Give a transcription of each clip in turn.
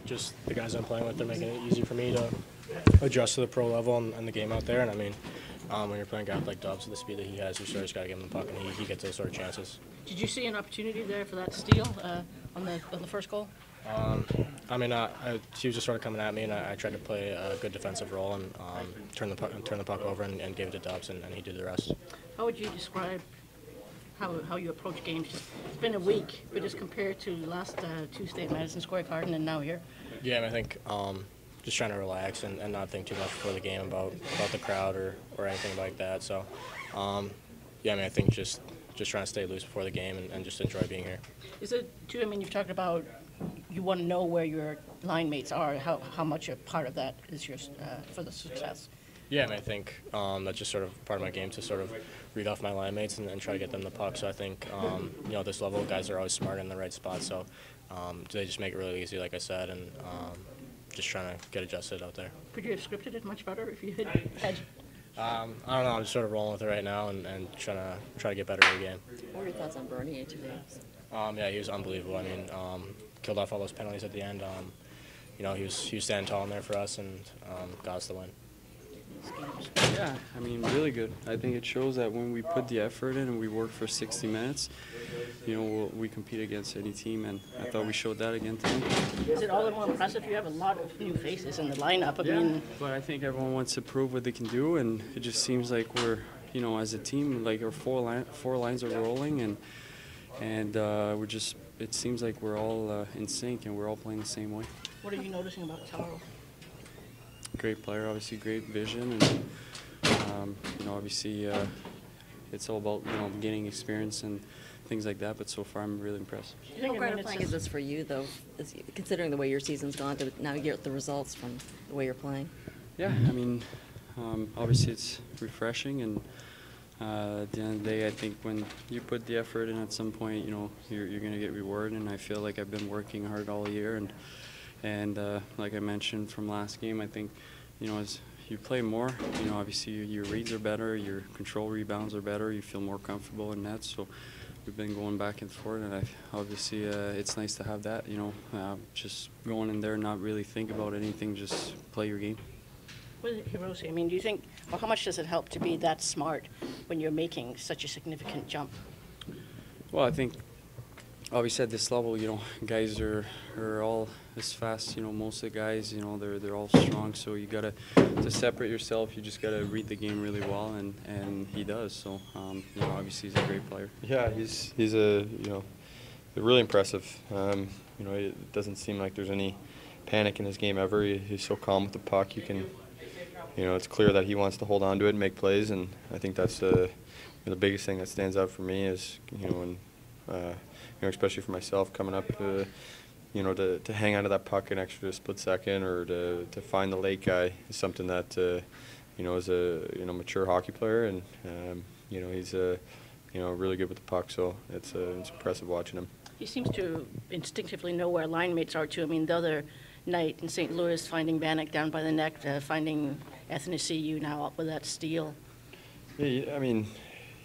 just the guys I'm playing with, they're making it easy for me to adjust to the pro level and the game out there. And I mean, when you're playing guys like Dubs with the speed that he has, you sort of just got to give him the puck, and he gets those sort of chances. Did you see an opportunity there for that steal on the first goal? I mean, he was just sort of coming at me, and I tried to play a good defensive role and turn the puck over and gave it to Dubs, and he did the rest. How would you describe how you approach games? It's been a week, but just compared to last Tuesday at Madison Square Garden and now here. Yeah, I think just trying to relax and not think too much before the game about the crowd or anything like that. So, yeah, I mean, I think just trying to stay loose before the game and just enjoy being here. Is it too? I mean, you've talked about you want to know where your line mates are. How much a part of that is yours for the success? Yeah, I mean, I think that's just sort of part of my game to sort of read off my line mates and try to get them the puck. So I think, at this level, guys are always smart in the right spot. So they just make it really easy, like I said, and just trying to get adjusted out there. Could you have scripted it much better if you had? I don't know. I'm just sort of rolling with it right now and try to get better every game. What were your thoughts on Bernier today? Yeah, he was unbelievable. I mean, killed off all those penalties at the end. He was standing tall in there for us and got us the win. Yeah, I mean, really good. I think it shows that when we put the effort in and we work for 60 minutes, we compete against any team, and I thought we showed that again today. Is it all the more impressive? You have a lot of new faces in the lineup. I mean, but I think everyone wants to prove what they can do, and it just seems like we're, as a team, like our four lines are rolling, and it seems like we're all in sync and we're all playing the same way. What are you noticing about Taro? Great player, obviously great vision, and obviously it's all about gaining experience and things like that. But so far, I'm really impressed. How gratifying is this for you, though, considering the way your season's gone, to now get the results from the way you're playing? Yeah, I mean, obviously it's refreshing, and at the end of the day, I think when you put the effort in, at some point, you're going to get rewarded. And I feel like I've been working hard all year, and like I mentioned from last game, I think, as you play more, obviously your reads are better, your control rebounds are better, you feel more comfortable in net. So we've been going back and forth, and obviously it's nice to have that, just going in there, not really think about anything, just play your game. With Hirose, I mean, do you think, or how much does it help to be that smart when you're making such a significant jump? Well, I think obviously at this level, guys are all as fast. Most of the guys, they're all strong. So you gotta to separate yourself. You just gotta read the game really well, and he does. So obviously he's a great player. Yeah, he's really impressive. It doesn't seem like there's any panic in his game ever. He's so calm with the puck. You can, it's clear that he wants to hold on to it and make plays, and I think that's the biggest thing that stands out for me is when. Especially for myself coming up, to hang on to that puck an extra split second or to find the late guy is something that, is a, mature hockey player, and, he's, really good with the puck, so it's impressive watching him. He seems to instinctively know where line mates are, too. I mean, the other night in St. Louis, finding Bannock down by the neck, finding Athanasiou now up with that steal. Yeah, I mean,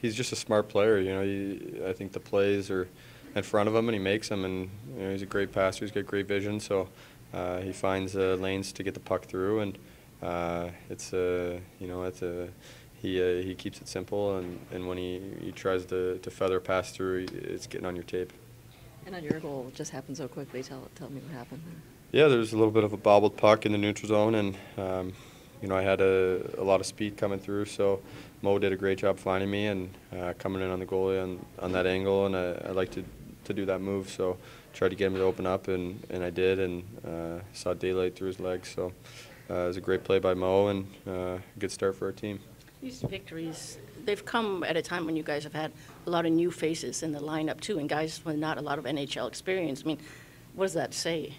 he's just a smart player. I think the plays are in front of him, and he makes them. And he's a great passer. He's got great vision. So he finds lanes to get the puck through, and he keeps it simple. And when he tries to feather a pass through, it's getting on your tape. And on your goal, it just happened so quickly. Tell me what happened there. Yeah, there's a little bit of a bobbled puck in the neutral zone, and I had a lot of speed coming through, so Mo did a great job finding me and coming in on the goalie on that angle, and I like to do that move, so tried to get him to open up, and I did, and saw daylight through his legs. So it was a great play by Mo, and a good start for our team. These victories, they've come at a time when you guys have had a lot of new faces in the lineup too, and guys with not a lot of NHL experience. I mean, what does that say?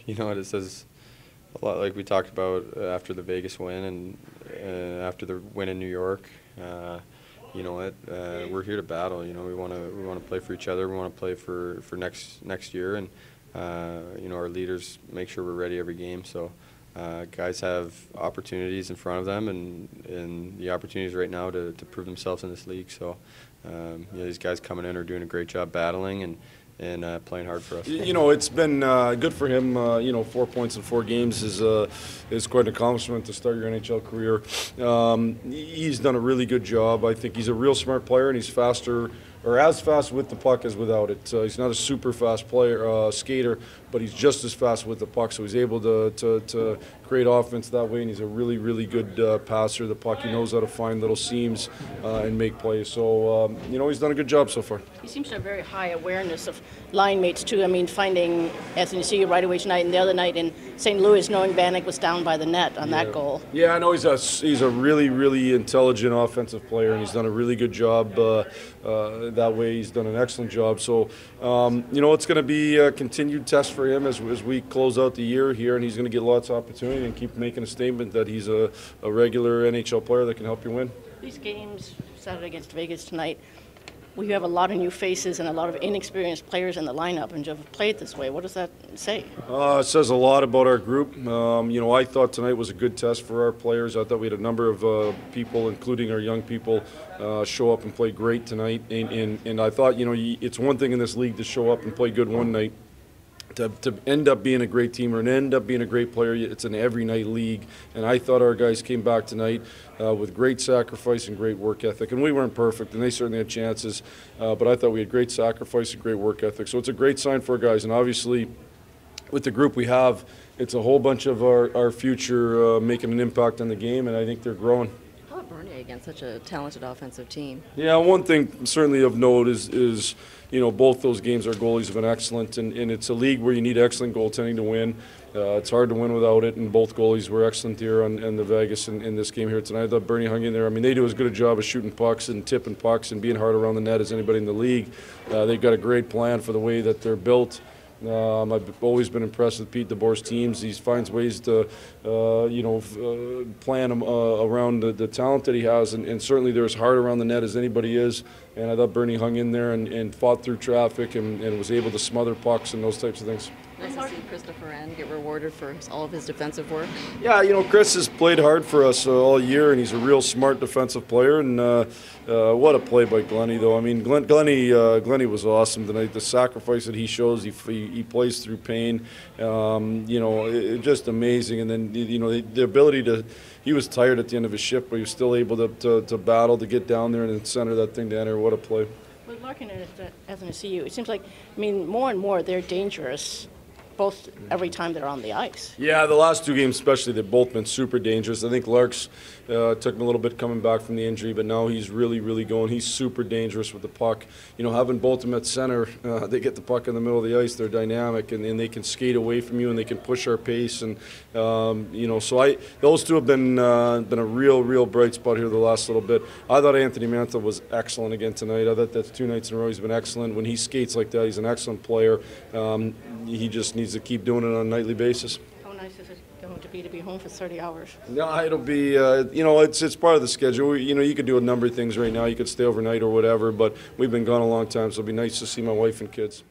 It says a lot, like we talked about after the Vegas win and after the win in New York. We're here to battle. We want to play for each other. We want to play for next year, and our leaders make sure we're ready every game. So guys have opportunities in front of them, and the opportunities right now to prove themselves in this league. So these guys coming in are doing a great job battling, and playing hard for us. You know, it's been good for him. You know, 4 points in 4 games is quite an accomplishment to start your NHL career. He's done a really good job. I think he's a real smart player, and he's faster, or as fast with the puck as without it. He's not a super fast player, skater, but he's just as fast with the puck, so he's able to create offense that way, and he's a really, really good passer of the puck. He knows how to find little seams and make plays. So, you know, he's done a good job so far. He seems to have very high awareness of line mates, too. I mean, finding SNC right away tonight, and the other night in St. Louis, knowing Vanek was down by the net on that goal. Yeah, I know he's a really, really intelligent offensive player, and he's done a really good job that way. He's done an excellent job. So, you know, it's going to be a continued test for him as we close out the year here, and he's going to get lots of opportunity and keep making a statement that he's a regular NHL player that can help you win. These games, Saturday against Vegas tonight, we have a lot of new faces and a lot of inexperienced players in the lineup, and you've played this way. What does that say? It says a lot about our group. You know, I thought tonight was a good test for our players. I thought we had a number of people, including our young people, show up and play great tonight. And I thought, you know, it's one thing in this league to show up and play good one night. To end up being a great team or end up being a great player, it's an every night league. And I thought our guys came back tonight with great sacrifice and great work ethic. And we weren't perfect, and they certainly had chances. But I thought we had great sacrifice and great work ethic. So it's a great sign for our guys. And obviously, with the group we have, it's a whole bunch of our future making an impact on the game, and I think they're growing. How about Bernier against such a talented offensive team? Yeah, one thing certainly of note is you know, both those games our goalies have been excellent, and it's a league where you need excellent goaltending to win. It's hard to win without it, and both goalies were excellent here on the Vegas in this game here tonight. I thought Bernie hung in there. I mean, they do as good a job of shooting pucks and tipping pucks and being hard around the net as anybody in the league. They've got a great plan for the way that they're built. I've always been impressed with Pete DeBoer's teams. He finds ways to, you know, plan around the talent that he has, and certainly they're as hard around the net as anybody is. And I thought Bernie hung in there and fought through traffic and was able to smother pucks and those types of things. Nice to see Christopher N get rewarded for all of his defensive work. Yeah, you know, Chris has played hard for us all year, and he's a real smart defensive player. And what a play by Glennie, though. I mean, Glennie was awesome tonight. The sacrifice that he shows, he plays through pain. You know, just amazing. And then, you know, the ability to. He was tired at the end of his shift, but he was still able to battle to get down there and center that thing to enter. What a play. With Larkin as an CU, it seems like, I mean, more and more they're dangerous both every time they're on the ice. Yeah, the last 2 games especially, they've both been super dangerous. I think Lark's took him a little bit coming back from the injury, but now he's really, really going. He's super dangerous with the puck. You know, having both of them at center, they get the puck in the middle of the ice. They're dynamic, and they can skate away from you, and they can push our pace. And you know, so those 2 have been a real bright spot here the last little bit. I thought Anthony Mantha was excellent again tonight. I thought that's 2 nights in a row he's been excellent. When he skates like that, he's an excellent player. He just needs to keep doing it on a nightly basis. How nice is it going to be home for 30 hours? No, it'll be, you know, it's part of the schedule. You know, you could do a number of things right now. You could stay overnight or whatever, but we've been gone a long time, so it'll be nice to see my wife and kids.